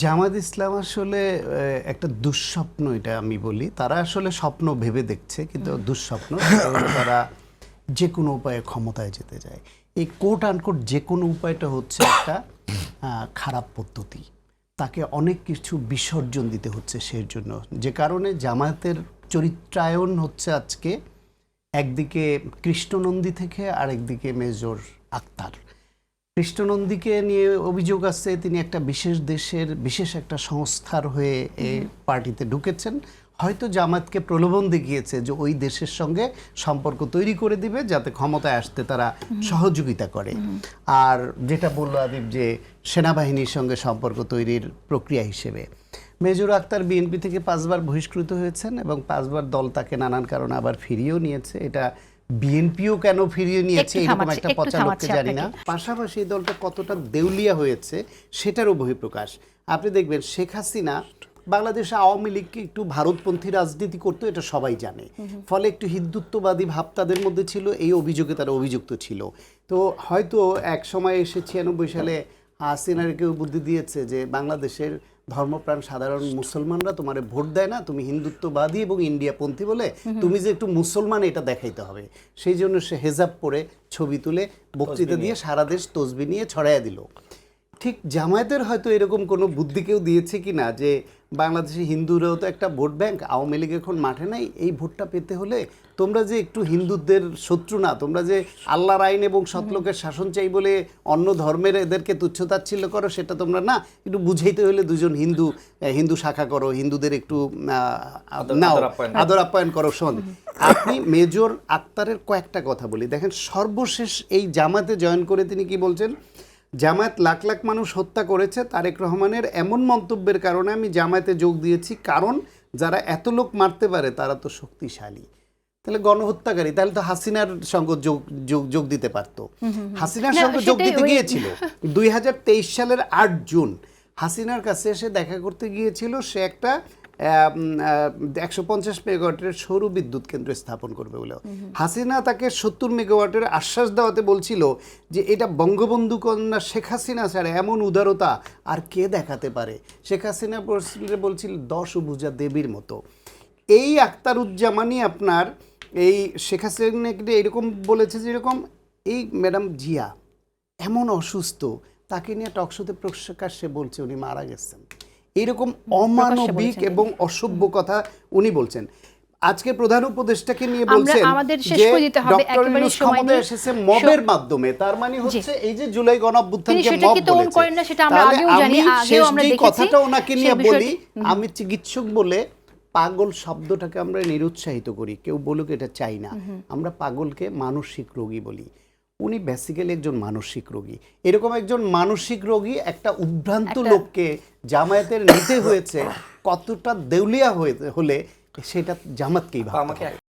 জামাত ইসলাম আসলে একটা দুঃস্বপ্ন, এটা আমি বলি। তারা আসলে স্বপ্ন ভেবে দেখছে, কিন্তু দুঃস্বপ্ন। সেটা হলো তারা যে কোনো উপায়ে ক্ষমতায় যেতে চায়। এই কোট আনকোট যে কোনো উপায়টা হচ্ছে একটা খারাপ পদ্ধতি। তাকে অনেক কিছু বিসর্জন দিতে হচ্ছে সেই জন্য, যে কারণে জামায়াতের চরিত্রায়ন হচ্ছে আজকে একদিকে কৃষ্ণনন্দী থেকে আরেকদিকে মেজর আক্তার। কৃষ্ণনন্দীকে নিয়ে অভিযোগ আছে তিনি একটা বিশেষ দেশের বিশেষ একটা সংস্থার হয়ে এই পার্টিতে ঢুকেছেন। হয়তো জামাতকে প্রলোভন দেখিয়েছে যে ওই দেশের সঙ্গে সম্পর্ক তৈরি করে দিবে যাতে ক্ষমতায় আসতে তারা সহযোগিতা করে। আর যেটা বলল আদিব, যে সেনাবাহিনীর সঙ্গে সম্পর্ক তৈরির প্রক্রিয়া হিসেবে মেজর আক্তার বিএনপি থেকে 5 বার বহিষ্কৃত হয়েছেন এবং 5 বার দল তাকে নানান কারণে আবার ফিরিয়েও নিয়েছে। এটা বিএনপিও কেন ফিরিয়ে নিয়েছে এরকম একটা পচা লোককে জানি না। পাশাপাশি এই দলটা কতটা দেউলিয়া হয়েছে সেটারও বহিঃপ্রকাশ। আপনি দেখবেন শেখ হাসিনা বাংলাদেশে আওয়ামী লীগকে একটু ভারতপন্থী রাজনীতি করতো, এটা সবাই জানে। ফলে একটু হিন্দুত্ববাদী ভাব তাদের মধ্যে ছিল, এই অভিযোগে তারা অভিযুক্ত ছিল। তো হয়তো এক সময় এসে 96 সালে হাসিনার কেউ বুদ্ধি দিয়েছে যে বাংলাদেশের ধর্মপ্রাণ সাধারণ মুসলমানরা তোমারে ভোট দেয় না, তুমি হিন্দুত্ববাদী এবং ইন্ডিয়াপন্থী বলে তুমি যে একটু মুসলমান এটা দেখাইতে হবে। সেই জন্য সে হেজাব পরে ছবি তুলে বক্তৃতা দিয়ে সারা দেশ তসবি নিয়ে ছড়াইয়া দিল। ঠিক জামায়াতের হয়তো এরকম কোনো বুদ্ধি কেউ দিয়েছে কি না, যে বাংলাদেশে হিন্দুরাও তো একটা ভোট ব্যাংক, আওয়ামী লীগ এখন মাঠে নাই, এই ভোটটা পেতে হলে তোমরা যে একটু হিন্দুদের শত্রু না, তোমরা যে আল্লাহর আইন এবং সৎলোকের শাসন চাই বলে অন্য ধর্মের এদেরকে তুচ্ছতাচ্ছিল্য করো, সেটা তোমরা না, একটু বুঝাইতে হলে দুজন হিন্দু শাখা করো, হিন্দুদের একটু নাও, আদর আপ্যায়ন করো। শোন, আপনি মেজর আক্তারের কয়েকটা কথা বলি দেখেন। সর্বশেষ এই জামাতে জয়েন করে তিনি কি বলছেন, জামায়াত লাখ লাখ মানুষ হত্যা করেছে, তারেক রহমানের এমন মন্তব্যের কারণে আমি জামায়াতে যোগ দিয়েছি, কারণ যারা এত লোক মারতে পারে তারা তো শক্তিশালী। তাহলে গণহত্যাকারী, তাহলে তো হাসিনার সঙ্গে যোগ দিতে পারতো। হাসিনার সঙ্গে যোগ দিতে গিয়েছিল 2023 সালের 8 জুন হাসিনার কাছে এসে দেখা করতে গিয়েছিল। সে একটা 150 মেগাওয়াটের সৌর বিদ্যুৎ কেন্দ্র স্থাপন করবে বলে। হাসিনা তাকে 70 মেগাওয়াটের আশ্বাস দেওয়াতে বলছিল যে এটা বঙ্গবন্ধু কন্যা শেখ হাসিনা ছাড়া এমন উদারতা আর কে দেখাতে পারে। শেখ হাসিনা বলছিল 10 ভুজা দেবীর মতো। এই আখতারুজ্জামানই আপনার এই শেখ হাসিনাকে এরকম বলেছে, যেরকম এই ম্যাডাম জিয়া এমন অসুস্থ, তাকে নিয়ে টকশোতে প্রকাশ্যে বলছে উনি মারা গেছেন। এরকম অমানবিক এবং অসভ্য কথা উনি বলছেন। আজকে প্রধান উপদেষ্টাকে নিয়ে বলছেন যে ডক্টর ইউনূস ক্ষমতায় এসেছে মবের মাধ্যমে, তার মানে হচ্ছে এই যে জুলাই গণঅভ্যুত্থানকে মব বলেছে। আমি শেষ যে কথাটা ওনাকে নিয়ে বলি, আমি চিকিৎসক বলে পাগল শব্দটাকে আমরা নিরুৎসাহিত করি, কেউ বলুক এটা চাই না। আমরা পাগলকে মানসিক রোগী বলি। উনি বেসিক্যালি একজন মানসিক রোগী। এরকম একজন মানসিক রোগী একটা উদ্ভ্রান্ত লোককে জামায়াতের নিতে হয়েছে, কতটা দেউলিয়া হলে সেটা জামাতকেই ভাবতে হবে।